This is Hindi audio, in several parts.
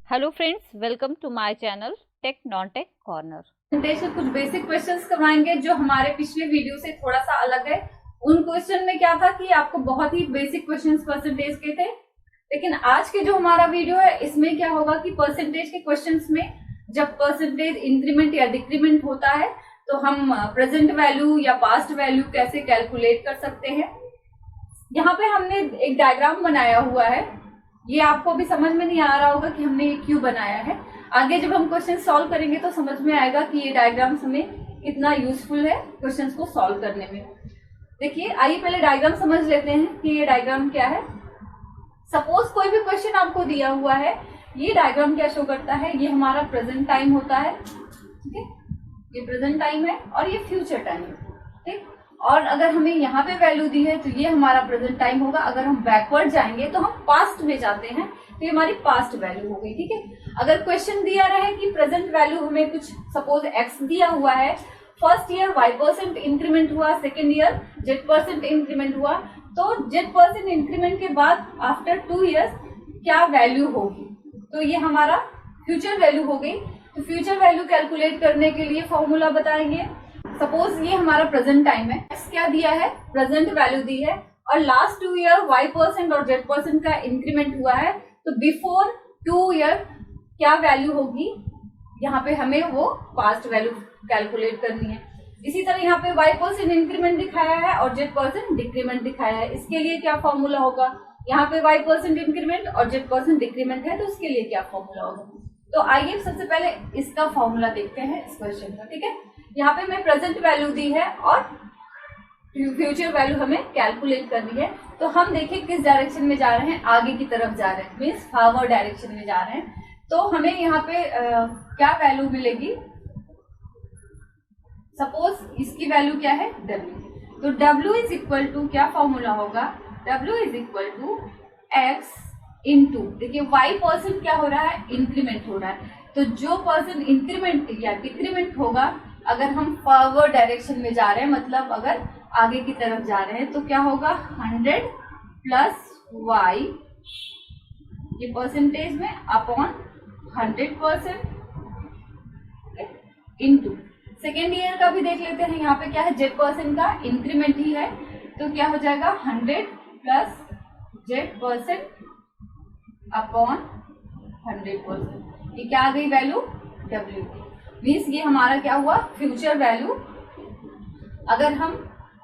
Hello friends, welcome to my channel tech non tech corner. Presentation कुछ बेसिक क्वेश्चंस करवाएंगे जो हमारे पिछले वीडियो से थोड़ा सा अलग है। उन क्वेश्चन में क्या था कि आपको बहुत ही बेसिक क्वेश्चंस परसेंटेज के थे, लेकिन आज के जो हमारा वीडियो है इसमें क्या होगा कि परसेंटेज के क्वेश्चंस में जब परसेंटेज इंक्रीमेंट या डिक्रीमेंट होता है तो हम प्रेजेंट वैल्यू या पास्ट वैल्यू कैसे कैलकुलेट कर सकते हैं। यहाँ पे हमने एक डायग्राम बनाया हुआ है, ये आपको अभी समझ में नहीं आ रहा होगा कि हमने ये क्यों बनाया है। आगे जब हम क्वेश्चन सॉल्व करेंगे तो समझ में आएगा कि ये डायग्राम्स हमें कितना यूजफुल है क्वेश्चंस को सॉल्व करने में। देखिए, आइए पहले डायग्राम समझ लेते हैं कि ये डायग्राम क्या है। सपोज कोई भी क्वेश्चन आपको दिया हुआ है, ये डायग्राम क्या शो करता है, ये हमारा प्रेजेंट टाइम होता है, ठीक है, ये प्रेजेंट टाइम है और ये फ्यूचर टाइम है, ठीक। और अगर हमें यहाँ पे वैल्यू दी है तो ये हमारा प्रेजेंट टाइम होगा। अगर हम बैकवर्ड जाएंगे तो हम पास्ट में जाते हैं तो ये हमारी पास्ट वैल्यू हो गई, ठीक है। अगर क्वेश्चन दिया रहे कि प्रेजेंट वैल्यू हमें कुछ सपोज एक्स दिया हुआ है, फर्स्ट ईयर y% इंक्रीमेंट हुआ, सेकेंड ईयर z% इंक्रीमेंट हुआ, तो z% इंक्रीमेंट के बाद आफ्टर 2 इयर्स क्या वैल्यू होगी, तो ये हमारा फ्यूचर वैल्यू हो गई। तो फ्यूचर वैल्यू कैलकुलेट करने के लिए फॉर्मूला बताएंगे। सपोज ये हमारा प्रेजेंट टाइम है, x क्या दिया है, प्रेजेंट वैल्यू दी है, और लास्ट 2 ईयर y% और z% का इंक्रीमेंट हुआ है, तो बिफोर 2 ईयर क्या वैल्यू होगी, यहाँ पे हमें वो पास्ट वैल्यू कैलकुलेट करनी है। इसी तरह यहाँ पे y% इंक्रीमेंट दिखाया है और z% डिक्रीमेंट दिखाया है, इसके लिए क्या फॉर्मूला होगा। यहाँ पे y% इंक्रीमेंट और z% डिक्रीमेंट है, तो उसके लिए क्या फॉर्मूला होगा। तो आइए सबसे पहले इसका फॉर्मूला देखते हैं इस क्वेश्चन का, ठीक है। यहाँ पे हमें प्रेजेंट वैल्यू दी है और फ्यूचर वैल्यू हमें कैलकुलेट करनी है। तो हम देखिए किस डायरेक्शन में जा रहे हैं, आगे की तरफ जा रहे हैं, मीन्स फॉरवर्ड डायरेक्शन में जा रहे हैं। तो हमें यहाँ पे क्या वैल्यू मिलेगी, सपोज इसकी वैल्यू क्या है W, तो W इज इक्वल टू क्या फॉर्मूला होगा, W is equal to x into, देखिए y% क्या हो रहा है, इंक्रीमेंट हो रहा है, तो जो पर्सन इंक्रीमेंट या डिक्रीमेंट होगा, अगर हम फॉरवर्ड डायरेक्शन में जा रहे हैं, मतलब अगर आगे की तरफ जा रहे हैं, तो क्या होगा 100 प्लस y, ये परसेंटेज में अपॉन 100% इंटू सेकेंड ईयर का भी देख लेते हैं। यहाँ पे क्या है, z% का इंक्रीमेंट ही है, तो क्या हो जाएगा 100 प्लस z% अपॉन 100%, ये क्या आ गई वैल्यू W, मीन्स ये हमारा क्या हुआ फ्यूचर वैल्यू। अगर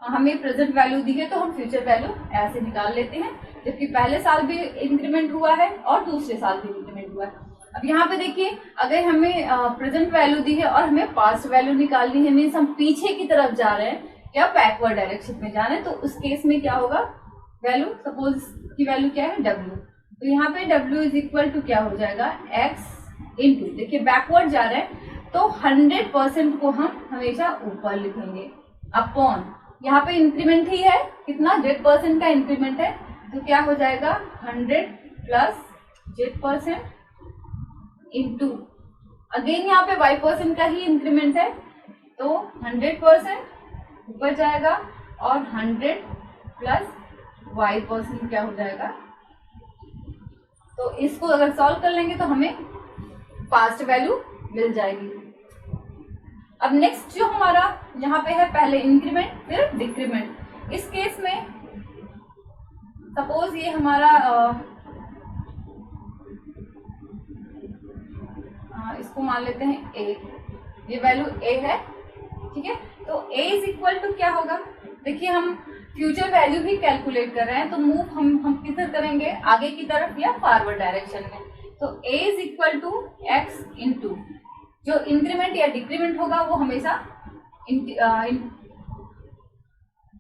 हमें प्रेजेंट वैल्यू दी है तो हम फ्यूचर वैल्यू ऐसे निकाल लेते हैं, जबकि पहले साल भी इंक्रीमेंट हुआ है और दूसरे साल भी इंक्रीमेंट हुआ है। अब यहाँ पे देखिए, अगर हमें प्रेजेंट वैल्यू दी है और हमें पास्ट वैल्यू निकालनी है, मीन्स हम पीछे की तरफ जा रहे हैं या बैकवर्ड डायरेक्शन में जा रहे हैं, तो उस केस में क्या होगा वैल्यू, सपोज की वैल्यू क्या है W, तो यहाँ पे W इज इक्वल टू क्या हो जाएगा x इंटू, देखिए बैकवर्ड जा रहे हैं तो 100% को हम हमेशा ऊपर लिखेंगे, अपॉन यहाँ पे इंक्रीमेंट ही है, कितना z% का इंक्रीमेंट है, तो क्या हो जाएगा 100 प्लस z% इंटू, अगेन यहाँ पे y% का ही इंक्रीमेंट है, तो 100% ऊपर जाएगा और 100 प्लस y% क्या हो जाएगा, तो इसको अगर सॉल्व कर लेंगे तो हमें पास्ट वैल्यू मिल जाएगी। अब नेक्स्ट जो हमारा यहाँ पे है, पहले इंक्रीमेंट फिर डिक्रीमेंट। इस केस में सपोज ये हमारा इसको मान लेते हैं A, ये वैल्यू A है, ठीक है। तो A इज इक्वल टू क्या होगा, देखिए हम फ्यूचर वैल्यू भी कैलकुलेट कर रहे हैं, तो मूव हम किधर करेंगे, आगे की तरफ या फॉरवर्ड डायरेक्शन में, तो A is equal to x into, जो इंक्रीमेंट या डिक्रीमेंट होगा वो हमेशा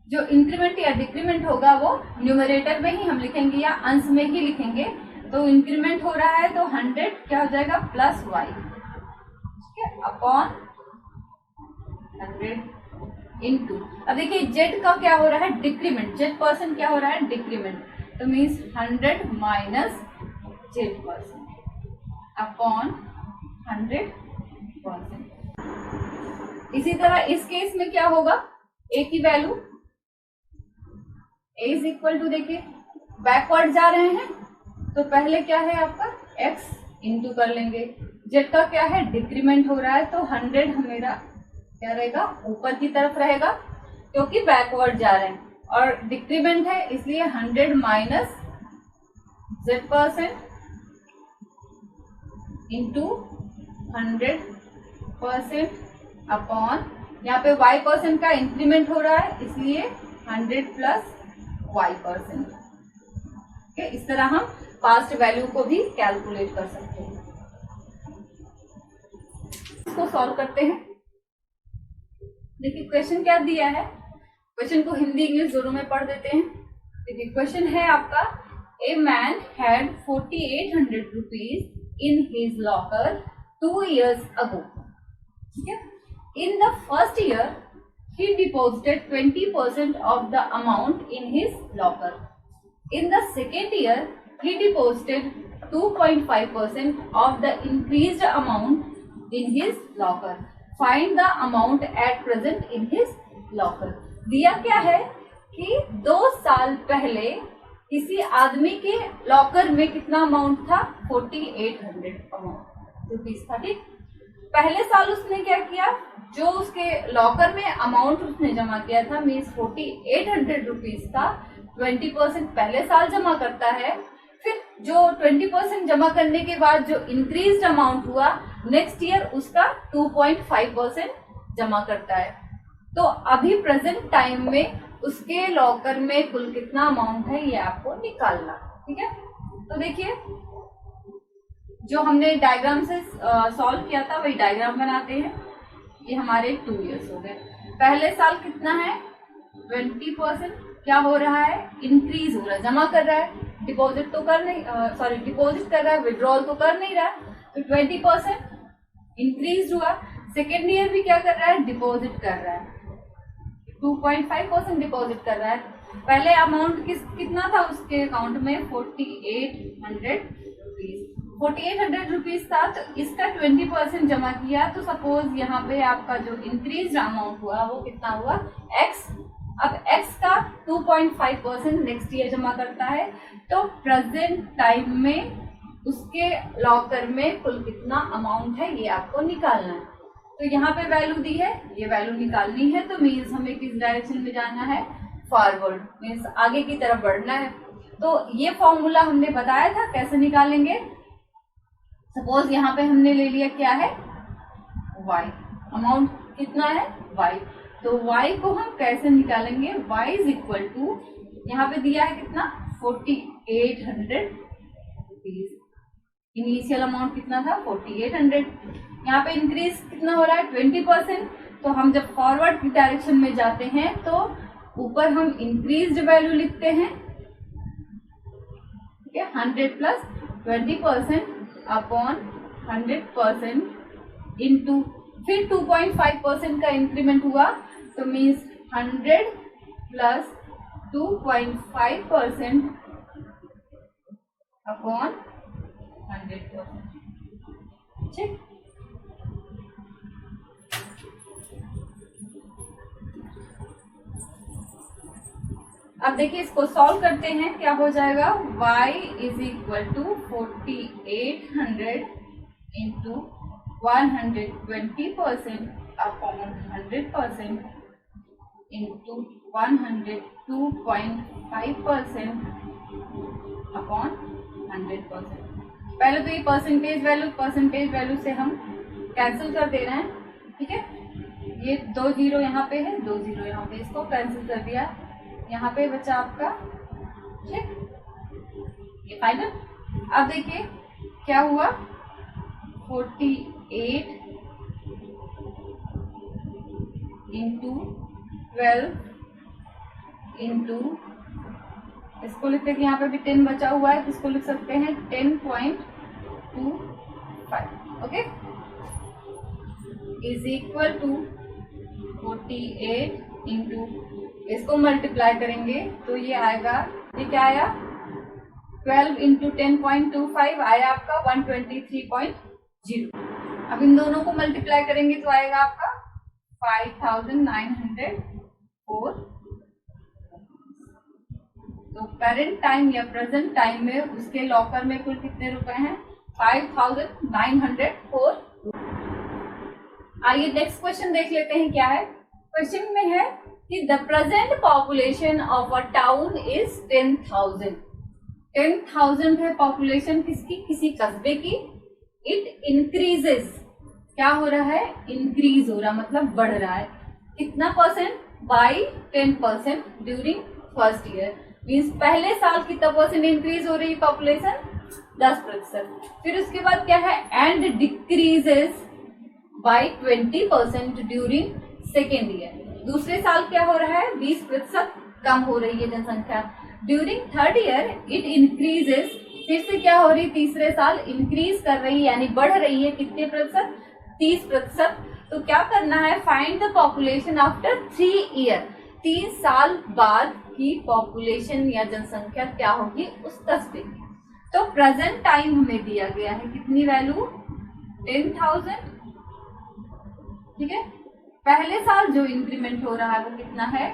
जो इंक्रीमेंट या डिक्रीमेंट होगा वो न्यूमरेटर में ही हम लिखेंगे या अंश में ही लिखेंगे। तो इंक्रीमेंट हो रहा है तो 100 क्या हो जाएगा प्लस y, ठीक है, अपॉन 100 इंटू, अब देखिए z का क्या हो रहा है डिक्रीमेंट, z% क्या हो रहा है डिक्रीमेंट, तो मीन्स 100 माइनस z% अपॉन 100%। इसी तरह इस केस में क्या होगा, a की value a is equal to, देखिए बैकवर्ड जा रहे हैं तो पहले क्या है आपका x इंटू कर लेंगे। जेड का क्या है, डिक्रीमेंट हो रहा है, तो 100 मेरा क्या रहेगा, ऊपर की तरफ रहेगा क्योंकि बैकवर्ड जा रहे हैं, और डिक्रीमेंट है इसलिए 100 माइनस Z% इंटू 100% अपॉन, यहाँ पे Y% का इंक्रीमेंट हो रहा है इसलिए 100 प्लस Y%। इस तरह हम पास्ट वैल्यू को भी कैलकुलेट कर सकते हैं। इसको सॉल्व करते हैं। देखिए क्वेश्चन क्या दिया है, क्वेश्चन को हिंदी इंग्लिश दोनों में पढ़ देते हैं। देखिए क्वेश्चन है आपका, a man had 4800 rupees in his locker 2 years ago। ठीक है, in the first year he deposited 20% of the amount in his locker. In the second year, he deposited 2.5% of the increased amount in his locker. Find the amount at present in his locker. दिया क्या है कि 2 साल पहले किसी आदमी के लॉकर में कितना अमाउंट था, 4800 अमाउंट रुपीज था। ठीक, पहले साल उसने क्या किया, जो उसके लॉकर में अमाउंट उसने जमा किया था मीन्स 4800 रुपीज का 20% पहले साल जमा करता है, फिर जो 20% जमा करने के बाद जो इंक्रीज्ड अमाउंट हुआ नेक्स्ट ईयर उसका 2.5% जमा करता है। तो अभी प्रेजेंट टाइम में उसके लॉकर में कुल कितना अमाउंट है ये आपको निकालना। ठीक है, तो देखिए जो हमने डायग्राम से सॉल्व किया था वही डायग्राम बनाते हैं। ये हमारे 2 years हो गए। पहले साल कितना है, 20% क्या हो रहा है, इंक्रीज हो रहा है, जमा कर रहा है, डिपॉजिट तो कर नहीं, सॉरी डिपॉजिट कर रहा है, विड्रॉल तो कर नहीं रहा है, तो 20% इंक्रीज हुआ। सेकेंड ईयर भी क्या कर रहा है, डिपॉजिट कर रहा है, 2.5% डिपॉजिट कर रहा है। पहले अमाउंट कितना था उसके अकाउंट में, 4800 रुपीज, 4800 रुपीज था, तो इसका 20% जमा किया, तो सपोज यहाँ पे आपका जो इंक्रीज अमाउंट हुआ वो कितना हुआ, x। अब x का 2.5% नेक्स्ट ईयर जमा करता है, तो प्रेजेंट टाइम में उसके लॉकर में कुल कितना अमाउंट है ये आपको निकालना है। तो यहाँ पे वैल्यू दी है, ये वैल्यू निकालनी है, तो मीन्स हमें किस डायरेक्शन में जाना है, फॉरवर्ड, मीन्स आगे की तरफ बढ़ना है। तो ये फॉर्मूला हमने बताया था कैसे निकालेंगे। सपोज यहाँ पे हमने ले लिया क्या है, y, अमाउंट कितना है y, तो y को हम कैसे निकालेंगे, y इज इक्वल टू, यहाँ पे दिया है कितना, 4800 रुपीज, इनिशियल अमाउंट कितना था 4800, यहाँ पे इंक्रीज कितना हो रहा है 20%, तो हम जब फॉरवर्ड की डायरेक्शन में जाते हैं तो ऊपर हम इंक्रीज्ड वैल्यू लिखते हैं, ठीक है, 100 प्लस 20% अपॉन 100% इंटू, फिर 2.5% का इंक्रीमेंट हुआ, तो मीन्स 100 प्लस 2.5% अपॉन 100%। ठीक, अब देखिए इसको सॉल्व करते हैं, क्या हो जाएगा, y is equal to 4800 into 120% upon 100% into 102.5% upon 100%। पहले तो ये परसेंटेज वैल्यू से हम कैंसिल कर दे रहे हैं, ठीक है, ये 2 जीरो यहाँ पे है, 2 जीरो यहाँ पे, इसको कैंसिल कर दिया, यहाँ पे बचा आपका, ठीक, ये फाइनल। अब देखिए क्या हुआ, 48 इंटू 12 इंटू, इसको लिखते हैं कि यहाँ पे भी 10 बचा हुआ है, तो इसको लिख सकते हैं 10.25, okay, is equal to 48 into, इसको मल्टीप्लाई करेंगे तो ये आएगा, ये क्या आया, 12 इंटू 10.25 आया आपका 123.0। अब इन दोनों को मल्टीप्लाई करेंगे तो आएगा आपका 5904। तो पेरेंट टाइम या प्रेजेंट टाइम में उसके लॉकर में कुल कितने रुपए हैं, 5904। आइए नेक्स्ट क्वेश्चन देख लेते हैं क्या है। क्वेश्चन में है कि the present population of a town is 10,000। 10,000 है पॉपुलेशन किसकी, किसी कस्बे की। इट इंक्रीजेस, क्या हो रहा है, इंक्रीज हो रहा, मतलब बढ़ रहा है। कितना percent, by 10% during first year. Means पहले साल कितना परसेंट इंक्रीज हो रही है पॉपुलेशन, 10%। फिर उसके बाद क्या है, and decreases by 20% during second year. दूसरे साल क्या हो रहा है, 20% कम हो रही है जनसंख्या। During third year it increases, फिर से क्या हो रही है, तीसरे साल इंक्रीज कर रही है, यानी बढ़ रही है। कितने प्रतिशत, 30%। तो क्या करना है, find the population after 3 year. 3 साल बाद की पॉपुलेशन या जनसंख्या क्या होगी उस कस्बे की। तो प्रेजेंट टाइम हमें दिया गया है, कितनी वैल्यू, 10,000। ठीक है, पहले साल जो इंक्रीमेंट हो रहा है वो कितना है,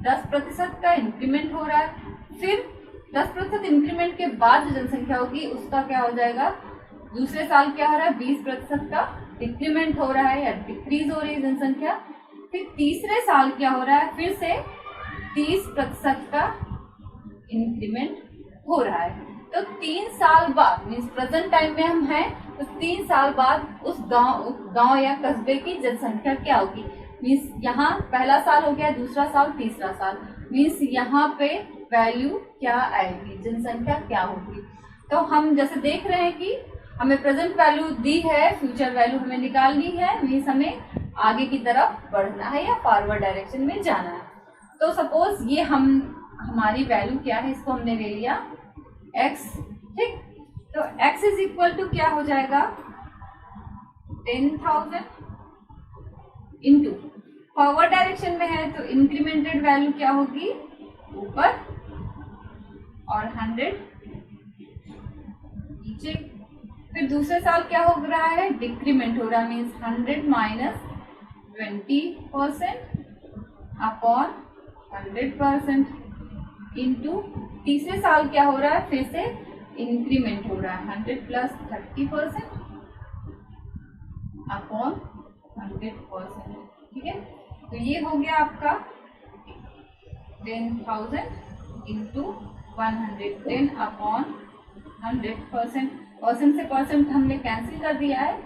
10% का इंक्रीमेंट हो रहा है। फिर 10% इंक्रीमेंट के बाद जो जनसंख्या होगी उसका क्या हो जाएगा, दूसरे साल क्या हो रहा है, 20% का डिक्रीमेंट हो रहा है या डिक्रीज हो रही है जनसंख्या। फिर तीसरे साल क्या हो रहा है, फिर से 30% का इंक्रीमेंट हो रहा है। तो 3 साल बाद, मीन्स प्रेजेंट टाइम में हम हैं, तो 3 साल बाद उस गांव या कस्बे की जनसंख्या क्या होगी। मीन्स यहाँ पहला साल हो गया, दूसरा साल, तीसरा साल, मीन्स यहाँ पे वैल्यू क्या आएगी, जनसंख्या क्या होगी। तो हम जैसे देख रहे हैं कि हमें प्रेजेंट वैल्यू दी है, फ्यूचर वैल्यू हमें निकालनी है, मीन्स हमें आगे की तरफ बढ़ना है या फॉरवर्ड डायरेक्शन में जाना है। तो सपोज ये हमारी वैल्यू क्या है, इसको हमने ले लिया x। ठीक, तो x इज इक्वल टू क्या हो जाएगा, 10,000 इंटू, फॉरवर्ड डायरेक्शन में है तो इंक्रीमेंटेड वैल्यू क्या होगी, ऊपर, और 100 नीचे। फिर दूसरे साल क्या हो रहा है, डिक्रीमेंट हो रहा है, मीन्स 100 माइनस 20% अपॉन 100% इंटू तीसरे साल क्या हो रहा है, फिर से इंक्रीमेंट हो रहा है, 100 प्लस 30% अपॉन 100%। ठीक है, तो ये हो गया आपका 10,000 इंटू 110 अपॉन 100%। परसेंट से परसेंट हमने कैंसिल कर दिया है।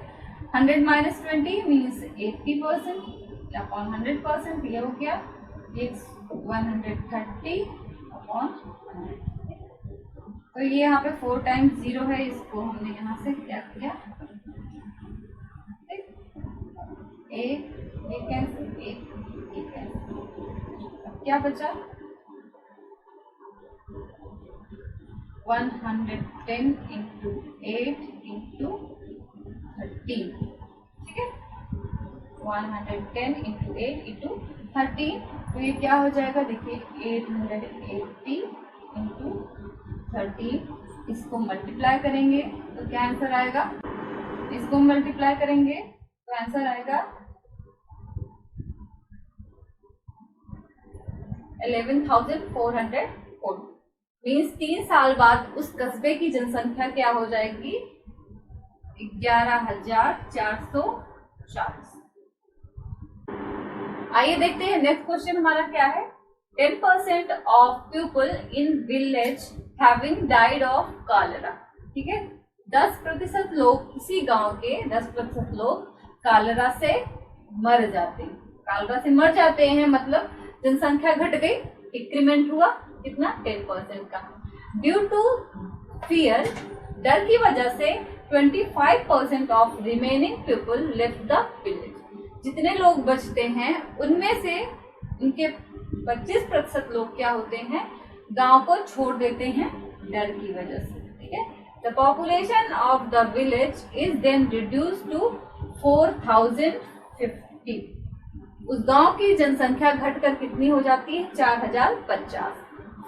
100 माइनस 20 मीन्स 80% अपॉन 100%, ये हो गया 130 अपॉन 100। तो ये यहाँ पे 4 टाइम्स 0 है, इसको हमने यहाँ से क्या किया, एक कैंसिल, एक कैंसिल। अब क्या बचा, 110 इंटू 8 इंटू 13। ठीक है, 110 इंटू 8 इंटू 13। तो ये क्या हो जाएगा, देखिए 880 इंटू 13। इसको मल्टीप्लाई करेंगे तो क्या आंसर आएगा, इसको मल्टीप्लाई करेंगे तो आंसर आएगा 11,440। मीन्स 3 साल बाद उस कस्बे की जनसंख्या क्या हो जाएगी, 11,440। आइए देखते हैं नेक्स्ट क्वेश्चन हमारा क्या है। 10% of people in village having died of cholera. ठीक है, 10% लोग, किसी गांव के 10% लोग कॉलेरा से मर जाते हैं। कॉलेरा से मर जाते हैं मतलब जनसंख्या घट गई, डिक्रीमेंट हुआ, कितना, 10% का। ड्यू टू फियर, डर की वजह से 25% of remaining people left the village. जितने लोग बचते हैं उनमें से उनके 25% लोग क्या होते हैं, गांव को छोड़ देते हैं डर की वजह से। ठीक है, the population of the village is then reduce to 4,050। उस गांव की जनसंख्या घटकर कितनी हो जाती है, 4,050।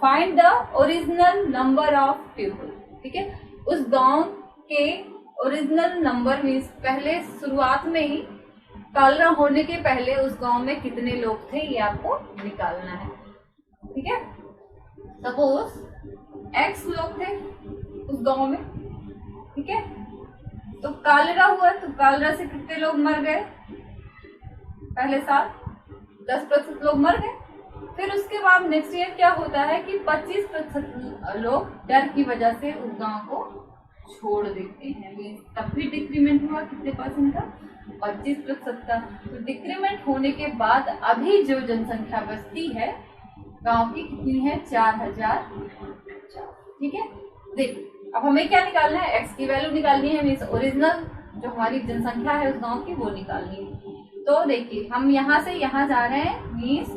Find the original number of people. ठीक है, उस गांव के ओरिजिनल नंबर मीन्स पहले शुरुआत में ही, कॉलेरा होने के पहले उस गांव में कितने लोग थे ये आपको निकालना है। ठीक है, सपोज x लोग थे उस गांव में। ठीक है, तो कालरा हुआ, तो कालरा से कितने लोग मर गए पहले साल? 10% लोग मर गए। फिर उसके बाद नेक्स्ट ईयर क्या होता है कि 25% लोग डर की वजह से उस गांव को छोड़ देते हैं। तब भी डिक्रीमेंट हुआ कितने परसेंट का? 25% का। तो डिक्रीमेंट होने के बाद अभी जो जनसंख्या बचती है गांव की कितनी है? 4000। ठीक है, देखिए अब हमें क्या निकालना है? एक्स की वैल्यू निकालनी है, मीन्स ओरिजिनल जो हमारी जनसंख्या है उस गांव की वो निकालनी है। तो देखिए हम यहाँ से यहाँ जा रहे हैं, मीन्स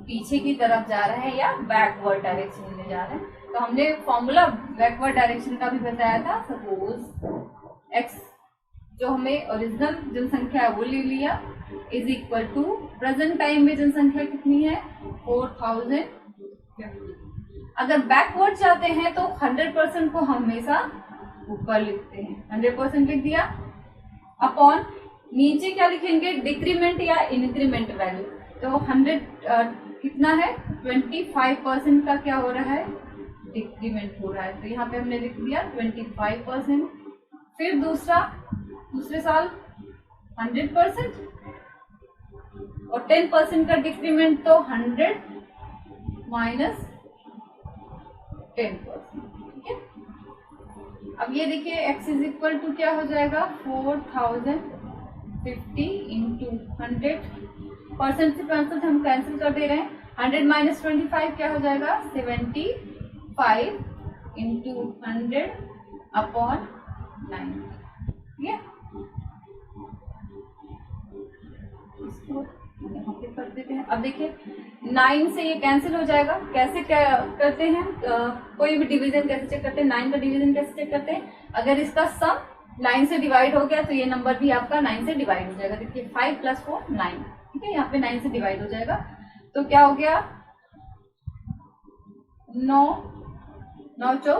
पीछे की तरफ जा रहे हैं या बैकवर्ड डायरेक्शन में जा रहे हैं। तो हमने फॉर्मूला बैकवर्ड डायरेक्शन का भी बताया था। सपोज एक्स जो हमें ओरिजिनल जनसंख्या है वो ले लिया is equal to present time में जनसंख्या कितनी है? 4050। अगर बैकवर्ड चाहते हैं तो 100% को हमेशा ऊपर लिखते हैं, 100% लिख दिया, अपॉन नीचे क्या लिखेंगे? डिक्रीमेंट या इंक्रीमेंट वैल्यू। तो 100 कितना है? 25% का क्या हो रहा है? डिक्रीमेंट हो रहा है। तो यहाँ पे हमने लिख दिया 25%। फिर दूसरे साल 100% और 10% का डिक्रीमेंट, तो 100 माइनस 10%। ठीक है, अब ये देखिए x इज इक्वल टू क्या हो जाएगा? 4050 इंटू 100%। से परसेंट हम कैंसिल कर दे रहे हैं। 100 माइनस 25 क्या हो जाएगा? 75 इंटू 100 अपॉन 90। ठीक है, इसको यहाँ पे कर देते हैं। अब देखिए 9 से ये कैंसिल हो जाएगा। कैसे करते हैं? कोई भी डिवीजन कैसे चेक करते हैं? 9 का डिवीजन कैसे चेक करते हैं? अगर इसका सम 9 से डिवाइड हो गया तो ये नंबर भी आपका 9 से डिवाइड हो जाएगा। देखिए 5 + 4 9। ठीक है, यहाँ पे 9 से डिवाइड हो जाएगा। तो क्या हो गया? 9 9 चौ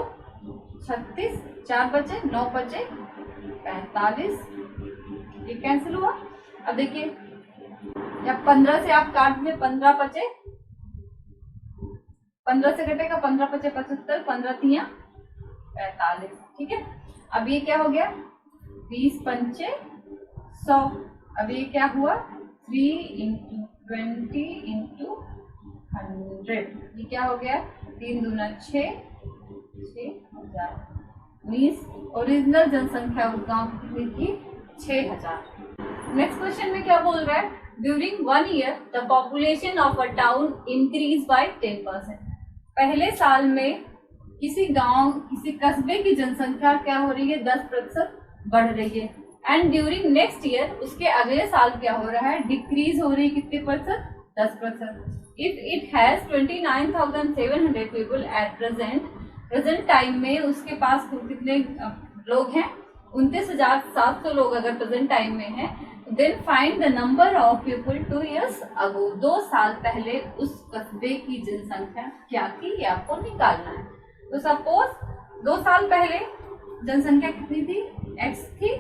36, 4 बचे, 9 बचे 45, ये कैंसिल हुआ। अब देखिए जब 15 से आप काट में 15 बचे, 15 से कटेगा 15 बचे 75, 15 तिया 45। ठीक है, अब ये क्या हो गया? 20 पंचे 100। अब ये क्या हुआ? 3 इंटू 20 इंटू 100। ये क्या हो गया? 3 दूना 6, 6000। मीन्स ओरिजिनल जनसंख्या उस गांव की 6000। नेक्स्ट क्वेश्चन में क्या बोल रहा है? During 1 year the population of a town increase by 10%। पहले साल में किसी गांव, किसी कस्बे की जनसंख्या क्या हो रही है? 10% बढ़ रही है। एंड ड्यूरिंग नेक्स्ट ईयर, उसके अगले साल क्या हो रहा है? डिक्रीज हो रही है। कितने percent? 10%। If it has 29,700 people at present time में उसके पास कितने लोग हैं? 29,700 लोग अगर प्रेजेंट टाइम में हैं। Then find the number of people 2 years ago। 2 साल पहले उस कस्बे की जनसंख्या क्या थी, ये आपको निकालना है। तो सपोज 2 साल पहले जनसंख्या कितनी थी? x थी।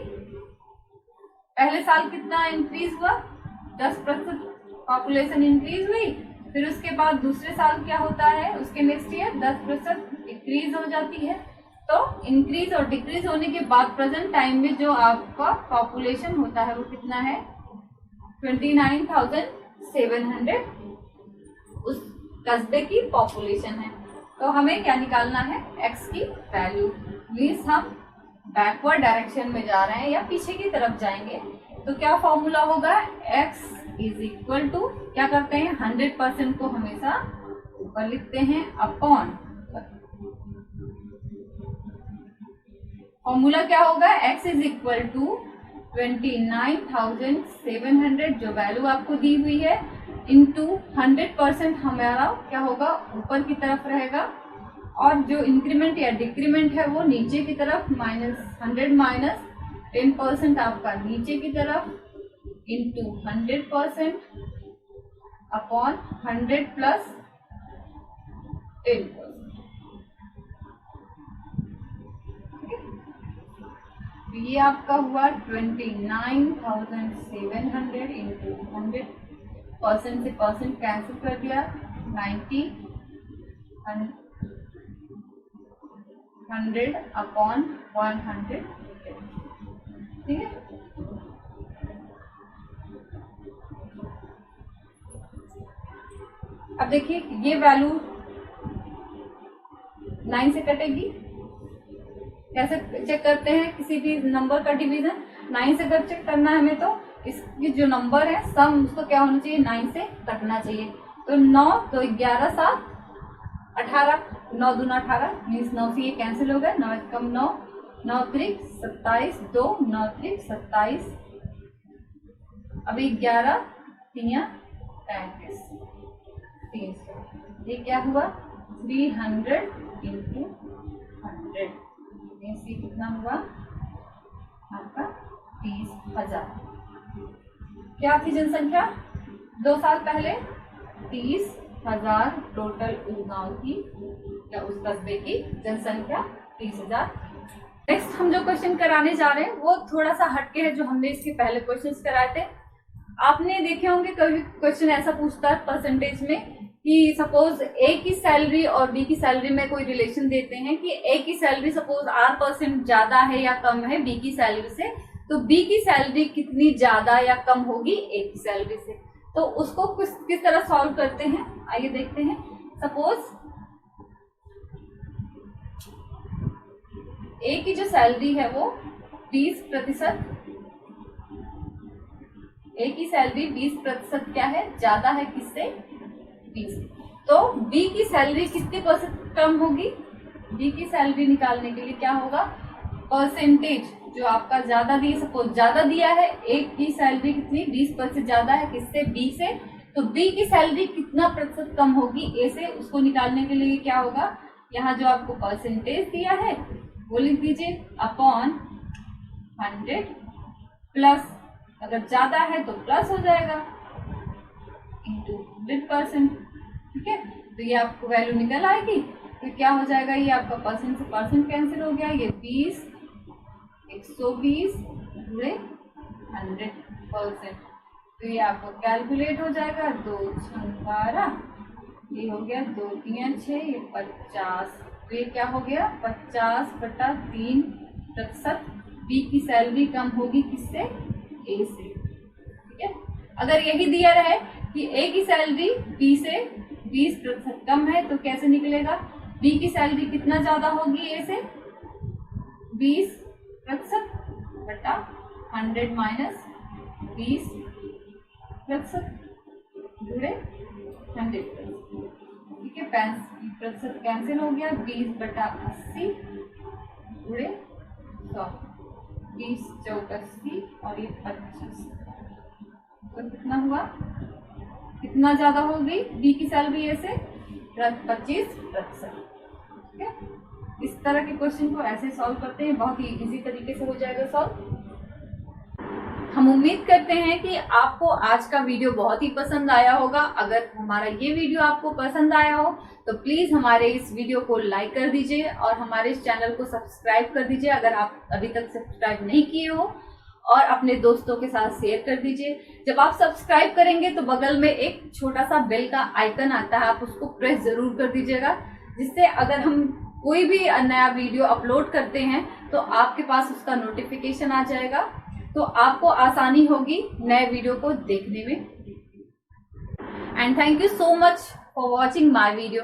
पहले साल कितना इंक्रीज हुआ? 10% पॉपुलेशन इंक्रीज हुई। फिर उसके बाद दूसरे साल क्या होता है? उसके नेक्स्ट ईयर 10% डिक्रीज हो जाती है। तो इंक्रीज और डिक्रीज होने के बाद प्रेजेंट टाइम में जो आपका पॉपुलेशन होता है वो कितना है? 29,700 उस कस्बे की पॉपुलेशन है। तो हमें क्या निकालना है? x की वैल्यू। मीन्स हम बैकवर्ड डायरेक्शन में जा रहे हैं या पीछे की तरफ जाएंगे। तो क्या फॉर्मूला होगा? x इज इक्वल टू क्या करते हैं? 100% को हमेशा ऊपर लिखते हैं, अपॉन फॉर्मूला क्या होगा? x इज इक्वल टू 29,700 जो वैल्यू आपको दी हुई है इंटू 100% हमारा क्या होगा? ऊपर की तरफ रहेगा। और जो इंक्रीमेंट या डिक्रीमेंट है वो नीचे की तरफ, -100 माइनस 10% आपका नीचे की तरफ इंटू 100% अपॉन 100 प्लस 10%। ये आपका हुआ 29,700 इंटू 100%। से परसेंट कैंसिल कर दिया, 90 100 अपॉन 100। ठीक है। अब देखिए ये वैल्यू 9 से कटेगी। कैसे चेक करते हैं किसी भी नंबर का डिवीजन? 9 से अगर चेक करना है हमें तो इसकी जो नंबर है सम उसको क्या होना चाहिए? 9 से कटना चाहिए। तो 9 तो 11 7 18, 9 दूना 18 मीन्स 9 से ये कैंसिल हो गया। 9 कम 9, 9 त्रिक 27, 2 9 त्रिक 27। अभी 11 3 35, 300। ये क्या हुआ? 300 इंटू 100 मीन्स ये कितना हुआ आपका? 30,000। क्या थी जनसंख्या 2 साल पहले? 30,000 टोटल उस गांव की या उस कस्बे की जनसंख्या 30,000। नेक्स्ट हम जो क्वेश्चन कराने जा रहे हैं वो थोड़ा सा हटके है जो हमने इसके पहले क्वेश्चंस कराए थे। आपने देखे होंगे कभी क्वेश्चन ऐसा पूछता है परसेंटेज में कि सपोज ए की सैलरी और बी की सैलरी में कोई रिलेशन देते हैं कि ए की सैलरी सपोज 8% ज्यादा है या कम है बी की सैलरी से, तो बी की सैलरी कितनी ज्यादा या कम होगी ए की सैलरी से। तो उसको किस तरह सॉल्व करते हैं आइए देखते हैं। सपोज ए की जो सैलरी है वो 20%, ए की सैलरी 20% क्या है? ज्यादा है किससे? 20। तो बी की सैलरी कितनी % कम होगी? बी की सैलरी निकालने के लिए क्या होगा? परसेंटेज जो आपका ज्यादा दिया, सपोज ज्यादा दिया है ए की सैलरी कितनी? 20% ज्यादा है किससे? बी से। तो बी की सैलरी कितना % कम होगी ए से? उसको निकालने के लिए क्या होगा? यहाँ जो आपको परसेंटेज दिया है वो लिख दीजिए अपॉन 100 प्लस, अगर ज्यादा है तो प्लस हो जाएगा इंटू 100%। ठीक है, तो ये आपको वैल्यू निकल आएगी। तो क्या हो जाएगा? ये आपका परसेंट से परसेंट कैंसिल हो गया। ये 20 120 पूरे 100%। तो ये आपको कैलकुलेट हो जाएगा। 2 6 12, ये हो गया 2 3 6, ये 50। तो ये क्या हो गया? 50/3%। बी की सैलरी कम होगी किससे? ए से। ठीक है, अगर यही दिया रहे कि ए की सैलरी बी से 20% कम है तो कैसे निकलेगा? बी की सैलरी कितना ज्यादा होगी ए से? 20% बटा 100 माइनस 20% जुड़े 100%। ठीक है, 50% कैंसिल हो गया। 20/80 जुड़े 100, 20 चौक 80 और ये 25। तो कितना हुआ? कितना ज्यादा होगी बी की सैलरी ए से? 25%। ठीक है, इस तरह के क्वेश्चन को ऐसे सॉल्व करते हैं, बहुत ही इजी तरीके से हो जाएगा सॉल्व। हम उम्मीद करते हैं कि आपको आज का वीडियो बहुत ही पसंद आया होगा। अगर हमारा ये वीडियो आपको पसंद आया हो तो प्लीज हमारे इस वीडियो को लाइक कर दीजिए और हमारे इस चैनल को सब्सक्राइब कर दीजिए अगर आप अभी तक सब्सक्राइब नहीं किए हो, और अपने दोस्तों के साथ शेयर कर दीजिए। जब आप सब्सक्राइब करेंगे तो बगल में एक छोटा सा बेल का आइकन आता है, आप उसको प्रेस जरूर कर दीजिएगा, जिससे अगर हम कोई भी नया वीडियो अपलोड करते हैं तो आपके पास उसका नोटिफिकेशन आ जाएगा, तो आपको आसानी होगी नए वीडियो को देखने में। And thank you so much for watching my video.